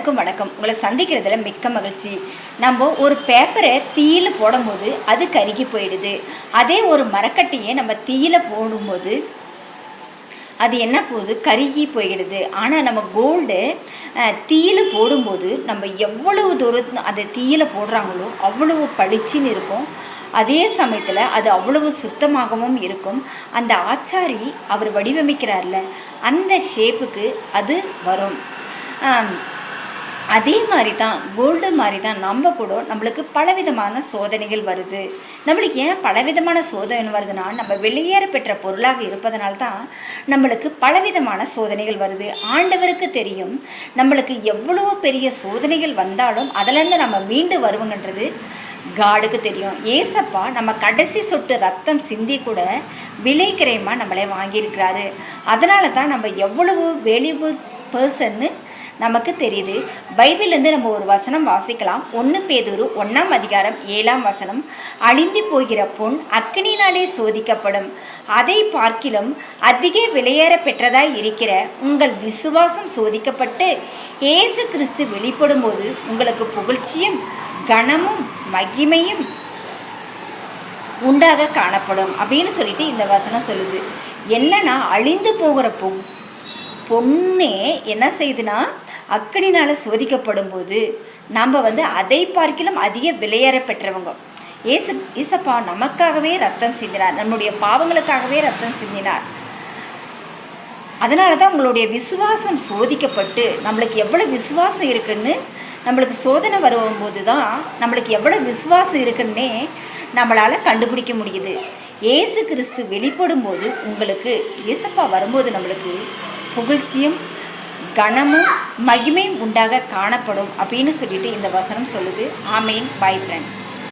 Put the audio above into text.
அனைவருக்கும் வணக்கம். உங்களை சந்திக்கிறதுல மிக்க மகிழ்ச்சி. நம்ம ஒரு பேப்பரை தீயில போடும்போது அது கருகி போயிடுது. அதே ஒரு மரக்கட்டையை நம்ம தீயில போடும்போது அது என்ன போகுது, கருகி போயிடுது. ஆனால் நம்ம கோல்டு தீயில போடும்போது நம்ம எவ்வளவு தூரம் அதை தீயில போடுறாங்களோ அவ்வளவு பளிச்சின்னு இருக்கும். அதே சமயத்தில் அது அவ்வளவு சுத்தமாகவும் இருக்கும். அந்த ஆச்சாரி அவர் வடிவமைக்கிறார்ல அந்த ஷேப்புக்கு அது வரும். அதே மாதிரி தான் கோல்டு மாதிரி தான் நம்ம கூட நம்மளுக்கு பலவிதமான சோதனைகள் வருது. நம்மளுக்கு ஏன் பலவிதமான சோதனை வருதுன்னா, நம்ம வெளியேற பெற்ற பொருளாக இருப்பதனால தான் நம்மளுக்கு பலவிதமான சோதனைகள் வருது. ஆண்டவருக்கு தெரியும் நம்மளுக்கு எவ்வளோ பெரிய சோதனைகள் வந்தாலும் அதிலேருந்து நம்ம மீண்டு வருவோங்கன்றது காடுக்கு தெரியும். ஏசப்பா நம்ம கடைசி சொட்டு ரத்தம் சிந்தி கூட விலைக்கிரயமாக நம்மளை வாங்கியிருக்கிறாரு. அதனால தான் நம்ம எவ்வளவு வேல்யூபிள் பர்சன்னு நமக்கு தெரியுது. பைபிள்லேருந்து நம்ம ஒரு வசனம் வாசிக்கலாம். 1 பேதுரு 1ஆம் அதிகாரம் 7ஆம் வசனம். அழிந்து போகிற பொன் அக்கினியினாலே சோதிக்கப்படும், அதை பார்க்கிலும் அதிக விலையேற பெற்றதாய் இருக்கிற உங்கள் விசுவாசம் சோதிக்கப்பட்டு இயேசு கிறிஸ்து வெளிப்படும் போது உங்களுக்கு புகழ்ச்சியும் கனமும் மகிமையும் உண்டாக காணப்படும் அப்படின்னு சொல்லிட்டு இந்த வசனம் சொல்லுது. என்னன்னா, அழிந்து போகிற பொண்ணே என்ன செய்யுதுன்னா, அக்கனினால் சோதிக்கப்படும் போது நம்ம அதை பார்க்கிலும் அதிக விலையேற பெற்றவங்க. ஏசப்பா நமக்காகவே ரத்தம் சிந்தினார், நம்முடைய பாவங்களுக்காகவே ரத்தம் சிந்தினார். அதனால தான் உங்களுடைய விசுவாசம் சோதிக்கப்பட்டு நம்மளுக்கு எவ்வளோ விசுவாசம் இருக்குன்னு, நம்மளுக்கு சோதனை வரும்போது தான் நம்மளுக்கு எவ்வளோ விசுவாசம் இருக்குன்னே நம்மளால் கண்டுபிடிக்க முடியுது. இயேசு கிறிஸ்து வெளிப்படும் போது உங்களுக்கு, ஏசப்பா வரும்போது நம்மளுக்கு புகழ்ச்சியும் கனமும் மகிமையும் உண்டாக காணப்படும் அப்படின்னு சொல்லிட்டு இந்த வசனம் சொல்லுது. ஆமேன். Bye friends.